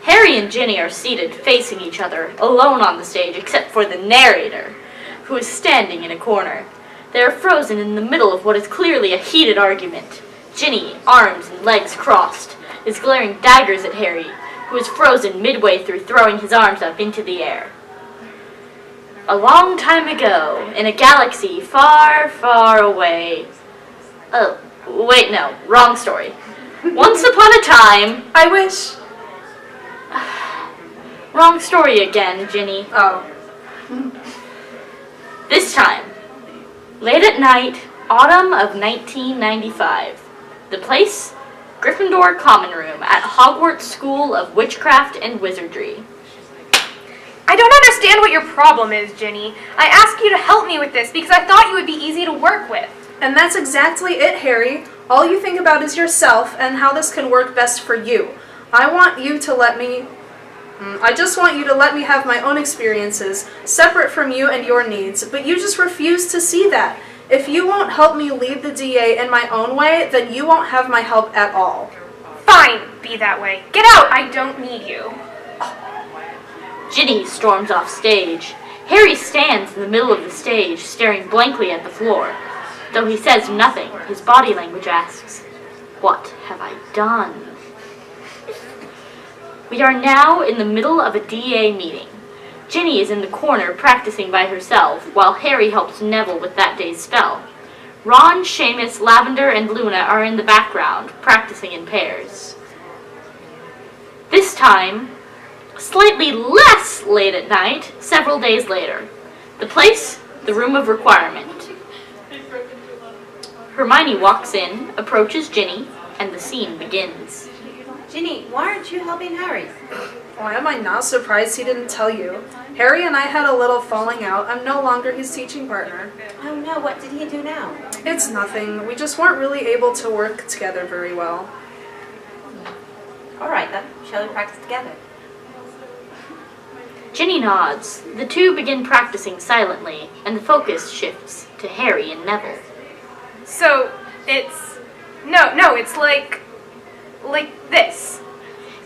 Harry and Ginny are seated facing each other, alone on the stage except for the narrator, who is standing in a corner. They are frozen in the middle of what is clearly a heated argument. Ginny, arms and legs crossed, is glaring daggers at Harry, who is frozen midway through throwing his arms up into the air. A long time ago, in a galaxy far, far away... Oh, wait, no, wrong story. Once upon a time... I wish... Wrong story again, Ginny. Oh. This time, late at night, autumn of 1995. The place? Gryffindor Common Room at Hogwarts School of Witchcraft and Wizardry. I don't understand what your problem is, Ginny. I asked you to help me with this because I thought you would be easy to work with. And that's exactly it, Harry. All you think about is yourself and how this can work best for you. I just want you to let me have my own experiences, separate from you and your needs, but you just refuse to see that. If you won't help me lead the DA in my own way, then you won't have my help at all. Fine, be that way. Get out, I don't need you. Ginny storms off stage. Harry stands in the middle of the stage, staring blankly at the floor. Though he says nothing, his body language asks, "What have I done?" We are now in the middle of a DA meeting. Ginny is in the corner practicing by herself, while Harry helps Neville with that day's spell. Ron, Seamus, Lavender, and Luna are in the background, practicing in pairs. This time, slightly less late at night, several days later. The place, the room of requirement. Hermione walks in, approaches Ginny, and the scene begins. Ginny, why aren't you helping Harry? Why am I not surprised he didn't tell you? Harry and I had a little falling out. I'm no longer his teaching partner. Oh no, what did he do now? It's nothing. We just weren't really able to work together very well. Alright then, shall we practice together? Ginny nods. The two begin practicing silently, and the focus shifts to Harry and Neville. So, it's... No, it's like this.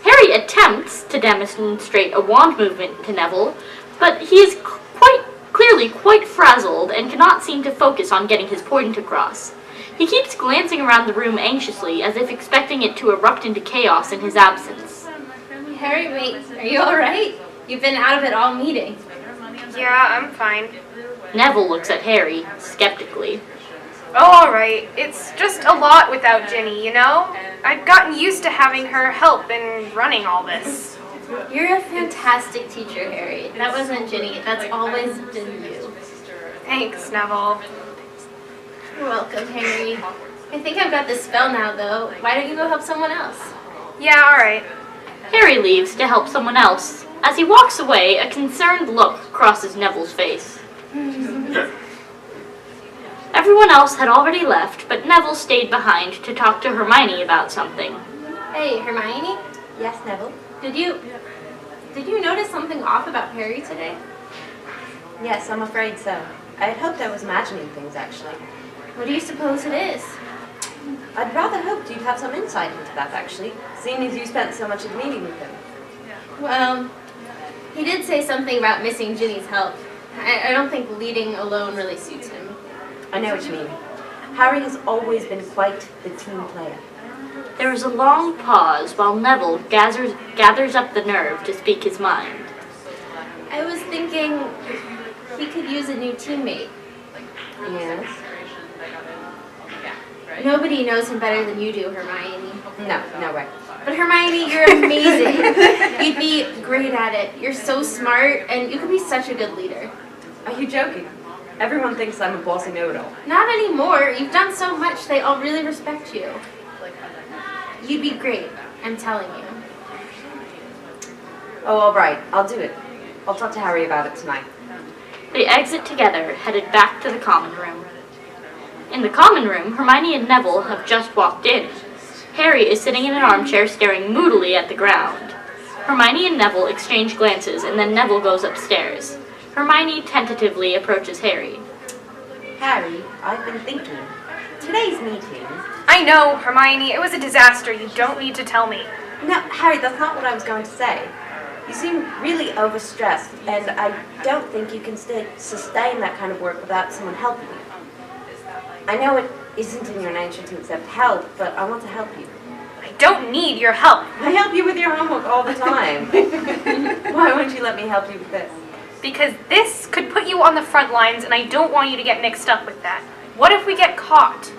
Harry attempts to demonstrate a wand movement to Neville, but he is quite frazzled and cannot seem to focus on getting his point across. He keeps glancing around the room anxiously, as if expecting it to erupt into chaos in his absence. Harry, wait, are you alright? You've been out of it all meeting. Yeah, I'm fine. Neville looks at Harry, skeptically. Oh, alright. It's just a lot without Ginny, you know? I've gotten used to having her help in running all this. You're a fantastic teacher, Harry. That wasn't Ginny. That's always been you. Thanks, Neville. You're welcome, Harry. I think I've got this spell now, though. Why don't you go help someone else? Yeah, alright. Harry leaves to help someone else. As he walks away, a concerned look crosses Neville's face. Everyone else had already left, but Neville stayed behind to talk to Hermione about something. Hey, Hermione? Yes, Neville? Did you notice something off about Harry today? Yes, I'm afraid so. I had hoped I was imagining things, actually. What do you suppose it is? I'd rather hoped you'd have some insight into that, actually, seeing as you spent so much of the meeting with him. Well, he did say something about missing Ginny's help. I don't think leading alone really suits him. I know what you mean. Harry has always been quite the team player. There is a long pause while Neville gathers up the nerve to speak his mind. I was thinking he could use a new teammate. Yes? Nobody knows him better than you do, Hermione. No way. But Hermione, you're amazing. You'd be great at it. You're so smart, and you could be such a good leader. Are you joking? Everyone thinks I'm a bossy know-it-all. Not anymore. You've done so much, they all really respect you. You'd be great, I'm telling you. Oh, all right. I'll do it. I'll talk to Harry about it tonight. They exit together, headed back to the common room. In the common room, Hermione and Neville have just walked in. Harry is sitting in an armchair staring moodily at the ground. Hermione and Neville exchange glances, and then Neville goes upstairs. Hermione tentatively approaches Harry. Harry, I've been thinking. Today's meeting... I know, Hermione. It was a disaster. You don't need to tell me. No, Harry, that's not what I was going to say. You seem really overstressed, and I don't think you can sustain that kind of work without someone helping you. I know it isn't in your nature to accept help, but I want to help you. I don't need your help. I help you with your homework all the time. Why won't you let me help you with this? Because this could put you on the front lines, and I don't want you to get mixed up with that. What if we get caught?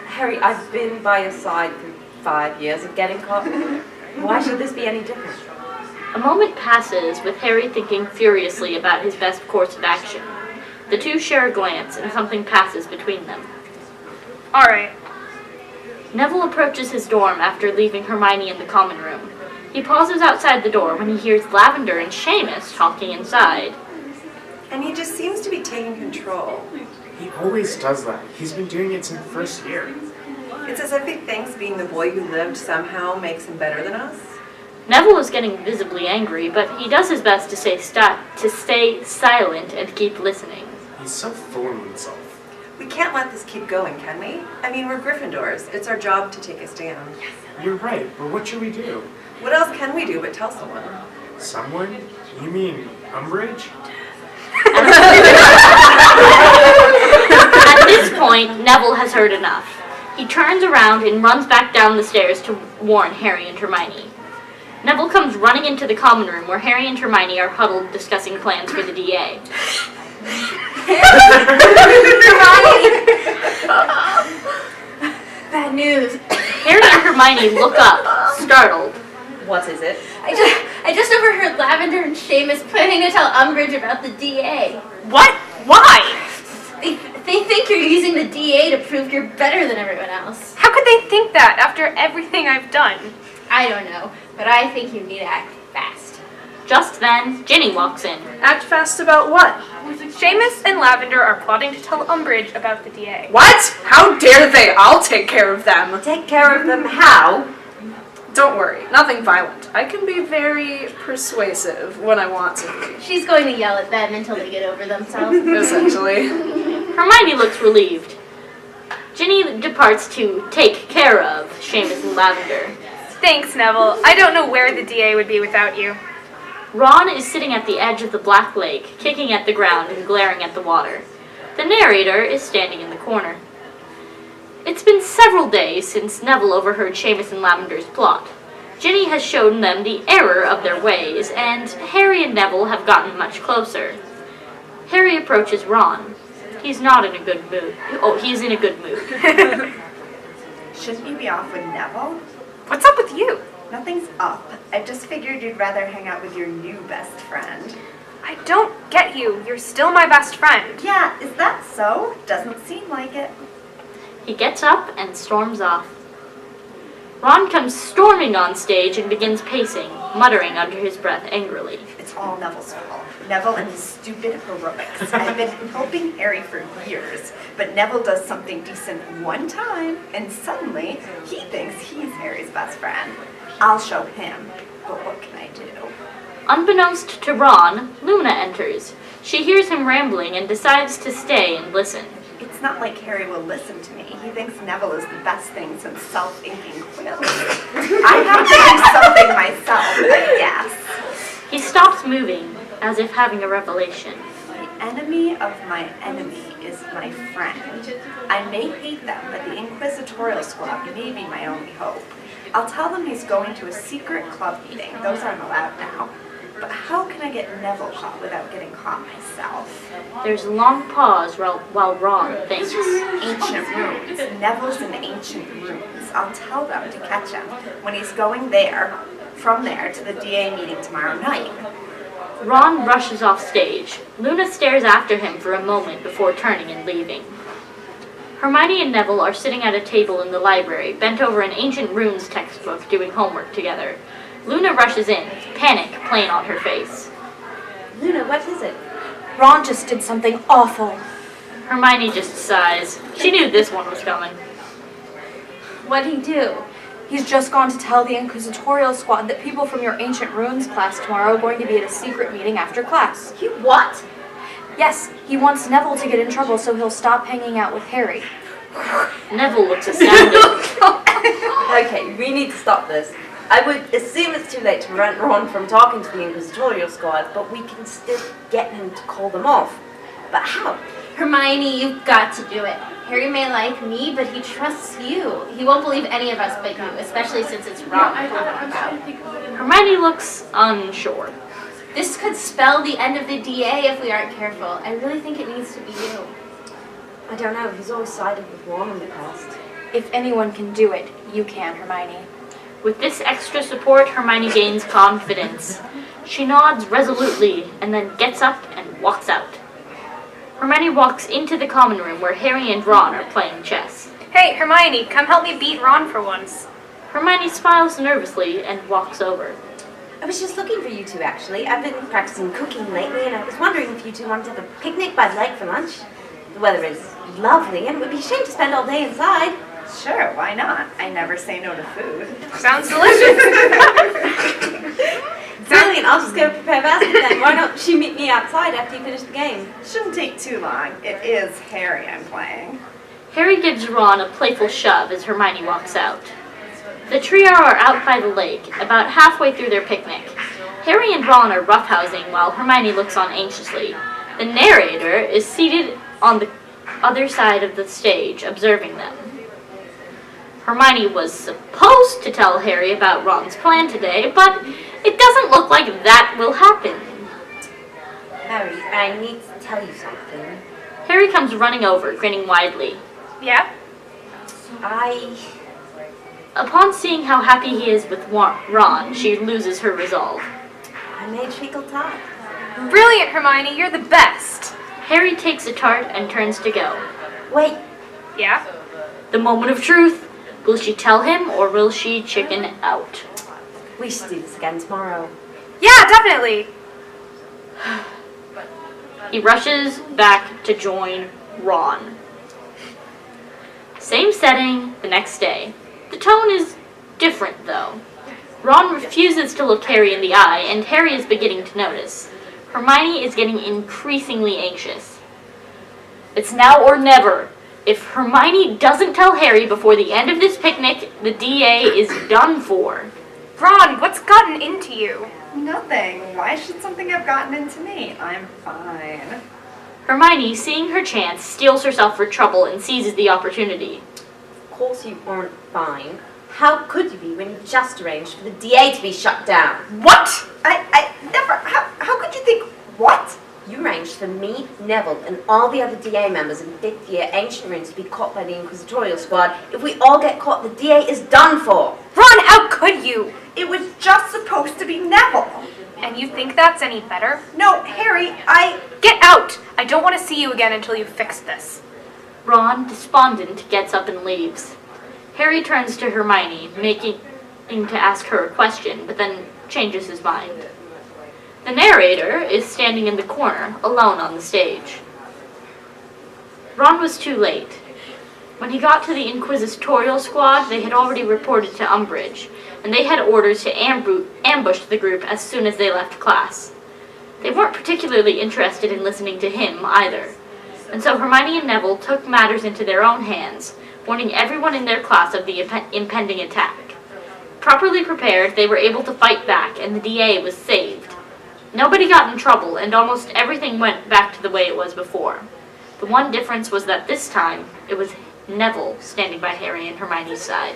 Harry, I've been by your side for 5 years of getting caught. Why should this be any different? A moment passes with Harry thinking furiously about his best course of action. The two share a glance, and something passes between them. All right. Neville approaches his dorm after leaving Hermione in the common room. He pauses outside the door when he hears Lavender and Seamus talking inside. And he just seems to be taking control. He always does that. He's been doing it since the first year. It's as if he thinks being the boy who lived somehow makes him better than us. Neville is getting visibly angry, but he does his best to stay silent and keep listening. He's so full of himself. We can't let this keep going, can we? I mean, we're Gryffindors. It's our job to take a stand. You're right, but what should we do? What else can we do but tell someone? Someone? You mean Umbridge? At this point, Neville has heard enough. He turns around and runs back down the stairs to warn Harry and Hermione. Neville comes running into the common room where Harry and Hermione are huddled discussing plans for the DA. Bad news. Harry and Hermione look up, startled. What is it? I just overheard Lavender and Seamus planning to tell Umbridge about the DA. What? Why? They think you're using the DA to prove you're better than everyone else. How could they think that after everything I've done? I don't know, but I think you need to act fast. Just then, Ginny walks in. Act fast about what? Seamus and Lavender are plotting to tell Umbridge about the DA. What? How dare they? I'll take care of them. Take care of them how? Don't worry, nothing violent. I can be very persuasive when I want to be. She's going to yell at them until they get over themselves. Essentially. Hermione looks relieved. Ginny departs to take care of Seamus and Lavender. Thanks, Neville. I don't know where the DA would be without you. Ron is sitting at the edge of the Black Lake, kicking at the ground and glaring at the water. The narrator is standing in the corner. It's been several days since Neville overheard Seamus and Lavender's plot. Ginny has shown them the error of their ways, and Harry and Neville have gotten much closer. Harry approaches Ron. He's not in a good mood. Oh, he's in a good mood. Shouldn't you be off with Neville? What's up with you? Nothing's up. I just figured you'd rather hang out with your new best friend. I don't get you. You're still my best friend. Yeah, is that so? Doesn't seem like it. He gets up and storms off. Ron comes storming on stage and begins pacing, muttering under his breath angrily. It's all Neville's fault. Neville and his stupid heroics. I've been helping Harry for years, but Neville does something decent one time, and suddenly he thinks he's Harry's best friend. I'll show him, but what can I do? Unbeknownst to Ron, Luna enters. She hears him rambling and decides to stay and listen. It's not like Harry will listen to me. He thinks Neville is the best thing since self-inking quills. I have to do something myself, I guess. He stops moving, as if having a revelation. The enemy of my enemy is my friend. I may hate them, but the Inquisitorial Squad may be my only hope. I'll tell them he's going to a secret club meeting. Those aren't allowed now. But how can I get Neville caught without getting caught myself? There's a long pause while Ron thinks. Ancient runes. Neville's in ancient runes. I'll tell them to catch him when he's going there, from there to the DA meeting tomorrow night. Ron rushes off stage. Luna stares after him for a moment before turning and leaving. Hermione and Neville are sitting at a table in the library, bent over an ancient runes textbook, doing homework together. Luna rushes in, panic plain on her face. Luna, what is it? Ron just did something awful. Hermione just sighs. She knew this one was coming. What'd he do? He's just gone to tell the Inquisitorial Squad that people from your Ancient Runes class tomorrow are going to be at a secret meeting after class. You what? Yes, he wants Neville to get in trouble so he'll stop hanging out with Harry. Neville looks astounded. Okay, we need to stop this. I would assume it's too late to prevent Ron from talking to the Inquisitorial Squad, but we can still get him to call them off. But how? Hermione, you've got to do it. Harry may like me, but he trusts you. He won't believe any of us but you, especially since it's Ron we're talking about. Hermione looks unsure. This could spell the end of the DA if we aren't careful. I really think it needs to be you. I don't know. He's always sided with Ron in the past. If anyone can do it, you can, Hermione. With this extra support, Hermione gains confidence. She nods resolutely and then gets up and walks out. Hermione walks into the common room where Harry and Ron are playing chess. Hey, Hermione, come help me beat Ron for once. Hermione smiles nervously and walks over. I was just looking for you two, actually. I've been practicing cooking lately, and I was wondering if you two wanted to have a picnic by the lake for lunch. The weather is lovely, and it would be a shame to spend all day inside. Sure, why not? I never say no to food. Sounds delicious. Brilliant, I'll just go prepare basket then. Why don't she meet me outside after you finish the game? Shouldn't take too long. It is Harry I'm playing. Harry gives Ron a playful shove as Hermione walks out. The trio are out by the lake, about halfway through their picnic. Harry and Ron are roughhousing while Hermione looks on anxiously. The narrator is seated on the other side of the stage, observing them. Hermione was supposed to tell Harry about Ron's plan today, but it doesn't look like that will happen. Harry, I need to tell you something. Harry comes running over, grinning widely. Yeah? Upon seeing how happy he is with Ron, she loses her resolve. I made treacle tart. Brilliant, Hermione, you're the best. Harry takes a tart and turns to go. Wait, Yeah? The moment of truth. Will she tell him or will she chicken out? we should do this again tomorrow. Yeah, definitely. He rushes back to join Ron. Same setting the next day. The tone is different, though. Ron refuses to look Harry in the eye, and Harry is beginning to notice. Hermione is getting increasingly anxious. It's now or never. If Hermione doesn't tell Harry before the end of this picnic, the DA is done for. Ron, what's gotten into you? Nothing. Why should something have gotten into me? I'm fine. Hermione, seeing her chance, steels herself for trouble and seizes the opportunity. Of course you aren't fine. How could you be when you just arranged for the DA to be shut down? What? I never. How could you think? What? You arranged for me, Neville, and all the other DA members in 5th year ancient runes to be caught by the Inquisitorial Squad. If we all get caught, the DA is done for. Ron, how could you? It was just supposed to be Neville. And you think that's any better? No, Harry, Get out! I don't want to see you again until you fix this. Ron, despondent, gets up and leaves. Harry turns to Hermione, making to ask her a question, but then changes his mind. The narrator is standing in the corner, alone on the stage. Ron was too late. When he got to the Inquisitorial Squad, they had already reported to Umbridge, and they had orders to ambush the group as soon as they left class. They weren't particularly interested in listening to him, either, and so Hermione and Neville took matters into their own hands, warning everyone in their class of the impending attack. Properly prepared, they were able to fight back, and the DA was saved. Nobody got in trouble, and almost everything went back to the way it was before. The one difference was that this time, it was Neville standing by Harry and Hermione's side.